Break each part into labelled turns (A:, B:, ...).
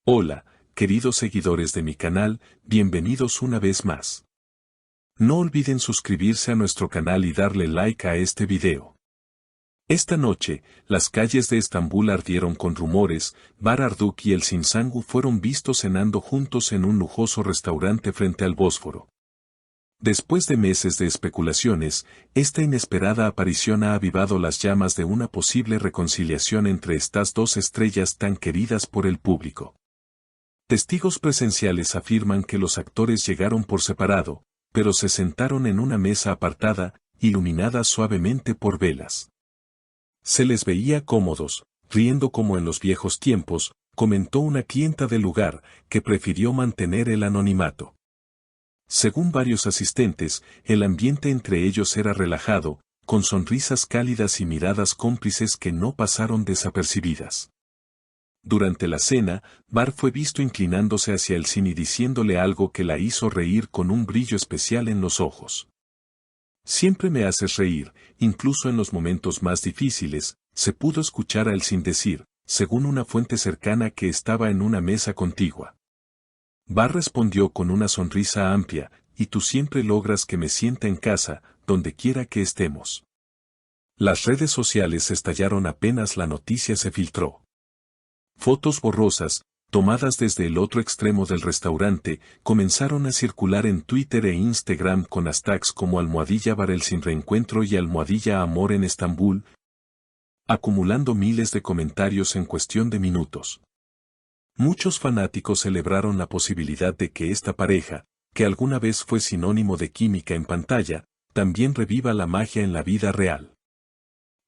A: Hola, queridos seguidores de mi canal, bienvenidos una vez más. No olviden suscribirse a nuestro canal y darle like a este video. Esta noche, las calles de Estambul ardieron con rumores. Bar Arduk y el Sinsangu fueron vistos cenando juntos en un lujoso restaurante frente al Bósforo. Después de meses de especulaciones, esta inesperada aparición ha avivado las llamas de una posible reconciliación entre estas dos estrellas tan queridas por el público. Testigos presenciales afirman que los actores llegaron por separado, pero se sentaron en una mesa apartada, iluminada suavemente por velas. Se les veía cómodos, riendo como en los viejos tiempos, comentó una clienta del lugar, que prefirió mantener el anonimato. Según varios asistentes, el ambiente entre ellos era relajado, con sonrisas cálidas y miradas cómplices que no pasaron desapercibidas. Durante la cena, Bar fue visto inclinándose hacia el Sin y diciéndole algo que la hizo reír con un brillo especial en los ojos. Siempre me haces reír, incluso en los momentos más difíciles, se pudo escuchar a El Sin decir, según una fuente cercana que estaba en una mesa contigua. Bar respondió con una sonrisa amplia, y tú siempre logras que me sienta en casa, donde quiera que estemos. Las redes sociales estallaron apenas la noticia se filtró. Fotos borrosas, tomadas desde el otro extremo del restaurante, comenzaron a circular en Twitter e Instagram con hashtags como ¡Bar El Sin Reencuentro y ¡Amor en Estambul!, acumulando miles de comentarios en cuestión de minutos. Muchos fanáticos celebraron la posibilidad de que esta pareja, que alguna vez fue sinónimo de química en pantalla, también reviva la magia en la vida real.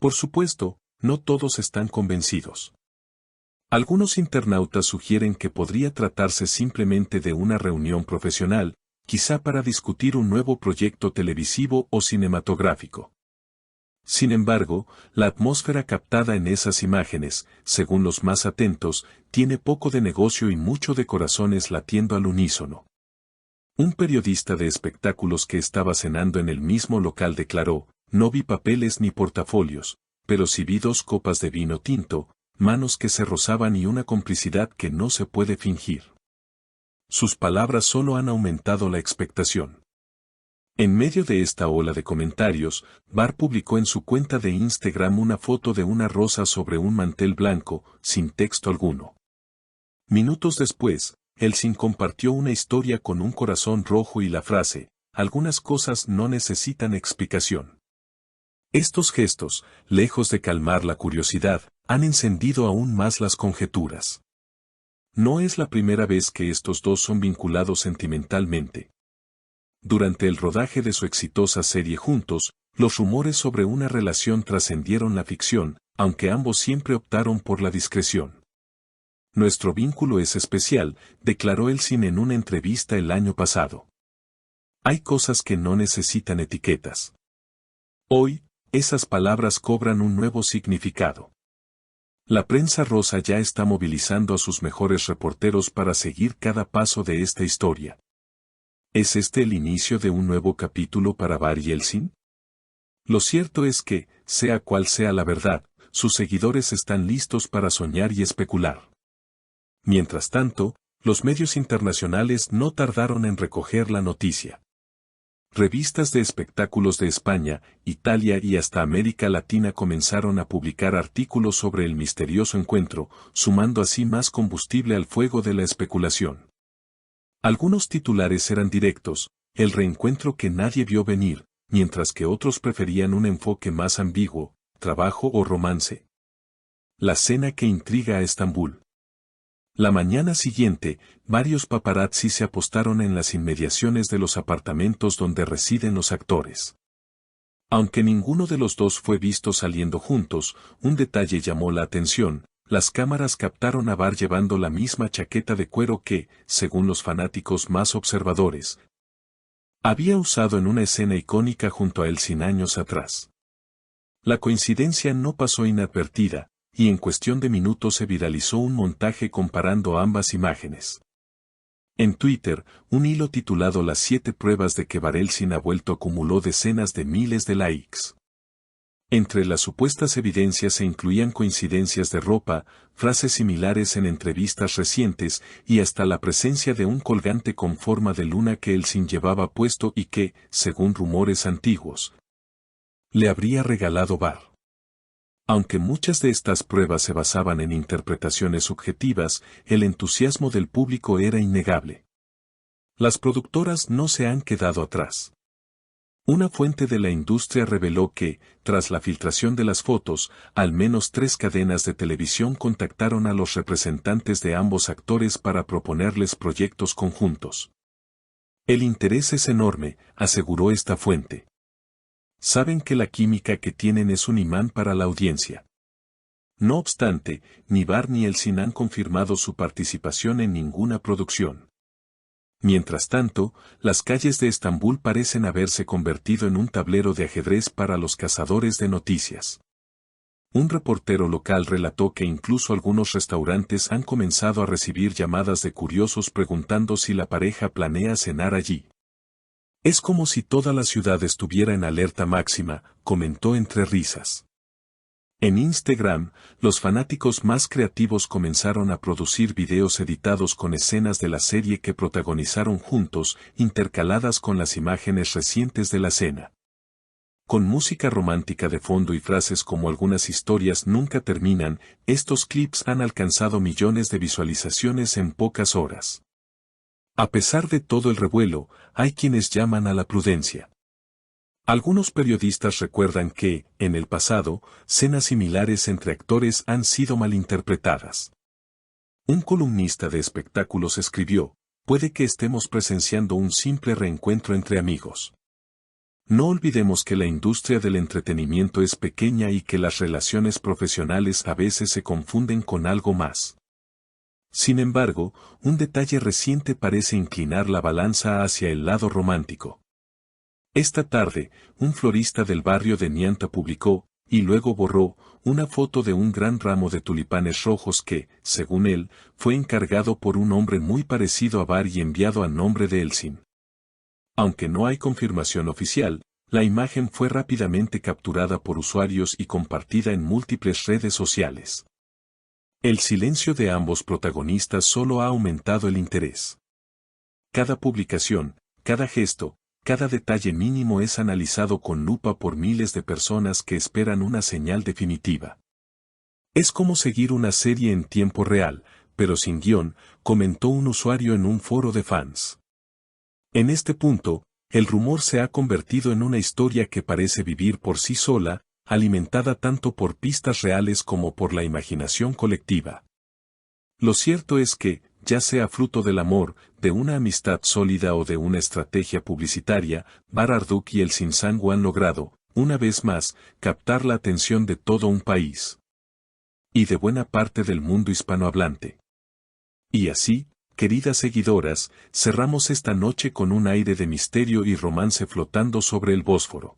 A: Por supuesto, no todos están convencidos. Algunos internautas sugieren que podría tratarse simplemente de una reunión profesional, quizá para discutir un nuevo proyecto televisivo o cinematográfico. Sin embargo, la atmósfera captada en esas imágenes, según los más atentos, tiene poco de negocio y mucho de corazones latiendo al unísono. Un periodista de espectáculos que estaba cenando en el mismo local declaró, no vi papeles ni portafolios, pero sí vi 2 copas de vino tinto, manos que se rozaban y una complicidad que no se puede fingir. Sus palabras solo han aumentado la expectación. En medio de esta ola de comentarios, Bar publicó en su cuenta de Instagram una foto de una rosa sobre un mantel blanco, sin texto alguno. Minutos después, El Sin compartió una historia con un corazón rojo y la frase, algunas cosas no necesitan explicación. Estos gestos, lejos de calmar la curiosidad, han encendido aún más las conjeturas. No es la primera vez que estos dos son vinculados sentimentalmente. Durante el rodaje de su exitosa serie juntos, los rumores sobre una relación trascendieron la ficción, aunque ambos siempre optaron por la discreción. Nuestro vínculo es especial, declaró El Sin en una entrevista el año pasado. Hay cosas que no necesitan etiquetas. Hoy, esas palabras cobran un nuevo significado. La prensa rosa ya está movilizando a sus mejores reporteros para seguir cada paso de esta historia. ¿Es este el inicio de un nuevo capítulo para Bar y El Sin? Lo cierto es que, sea cual sea la verdad, sus seguidores están listos para soñar y especular. Mientras tanto, los medios internacionales no tardaron en recoger la noticia. Revistas de espectáculos de España, Italia y hasta América Latina comenzaron a publicar artículos sobre el misterioso encuentro, sumando así más combustible al fuego de la especulación. Algunos titulares eran directos, el reencuentro que nadie vio venir, mientras que otros preferían un enfoque más ambiguo, trabajo o romance. La cena que intriga a Estambul. La mañana siguiente, varios paparazzi se apostaron en las inmediaciones de los apartamentos donde residen los actores. Aunque ninguno de los dos fue visto saliendo juntos, un detalle llamó la atención, las cámaras captaron a Bar llevando la misma chaqueta de cuero que, según los fanáticos más observadores, había usado en una escena icónica junto a El Sin años atrás. La coincidencia no pasó inadvertida, y en cuestión de minutos se viralizó un montaje comparando ambas imágenes. En Twitter, un hilo titulado Las 7 pruebas de que Bar El Sin ha vuelto acumuló decenas de miles de likes. Entre las supuestas evidencias se incluían coincidencias de ropa, frases similares en entrevistas recientes y hasta la presencia de un colgante con forma de luna que Elsin llevaba puesto y que, según rumores antiguos, le habría regalado Barr. Aunque muchas de estas pruebas se basaban en interpretaciones subjetivas, el entusiasmo del público era innegable. Las productoras no se han quedado atrás. Una fuente de la industria reveló que, tras la filtración de las fotos, al menos 3 cadenas de televisión contactaron a los representantes de ambos actores para proponerles proyectos conjuntos. El interés es enorme, aseguró esta fuente. Saben que la química que tienen es un imán para la audiencia. No obstante, ni Barr ni Elsin han confirmado su participación en ninguna producción. Mientras tanto, las calles de Estambul parecen haberse convertido en un tablero de ajedrez para los cazadores de noticias. Un reportero local relató que incluso algunos restaurantes han comenzado a recibir llamadas de curiosos preguntando si la pareja planea cenar allí. Es como si toda la ciudad estuviera en alerta máxima, comentó entre risas. En Instagram, los fanáticos más creativos comenzaron a producir videos editados con escenas de la serie que protagonizaron juntos, intercaladas con las imágenes recientes de la cena. Con música romántica de fondo y frases como algunas historias nunca terminan, estos clips han alcanzado millones de visualizaciones en pocas horas. A pesar de todo el revuelo, hay quienes llaman a la prudencia. Algunos periodistas recuerdan que, en el pasado, escenas similares entre actores han sido malinterpretadas. Un columnista de espectáculos escribió, puede que estemos presenciando un simple reencuentro entre amigos. No olvidemos que la industria del entretenimiento es pequeña y que las relaciones profesionales a veces se confunden con algo más. Sin embargo, un detalle reciente parece inclinar la balanza hacia el lado romántico. Esta tarde, un florista del barrio de Nianta publicó, y luego borró, una foto de un gran ramo de tulipanes rojos que, según él, fue encargado por un hombre muy parecido a Barr y enviado a nombre de Elsin. Aunque no hay confirmación oficial, la imagen fue rápidamente capturada por usuarios y compartida en múltiples redes sociales. El silencio de ambos protagonistas solo ha aumentado el interés. Cada publicación, cada gesto, cada detalle mínimo es analizado con lupa por miles de personas que esperan una señal definitiva. Es como seguir una serie en tiempo real, pero sin guión, comentó un usuario en un foro de fans. En este punto, el rumor se ha convertido en una historia que parece vivir por sí sola, alimentada tanto por pistas reales como por la imaginación colectiva. Lo cierto es que, ya sea fruto del amor, de una amistad sólida o de una estrategia publicitaria, Barr Arduk y Elsin Sangu han logrado, una vez más, captar la atención de todo un país. Y de buena parte del mundo hispanohablante. Y así, queridas seguidoras, cerramos esta noche con un aire de misterio y romance flotando sobre el Bósforo.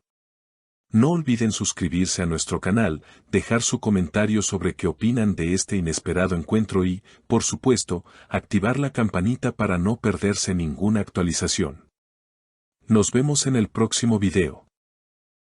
A: No olviden suscribirse a nuestro canal, dejar su comentario sobre qué opinan de este inesperado encuentro y, por supuesto, activar la campanita para no perderse ninguna actualización. Nos vemos en el próximo video.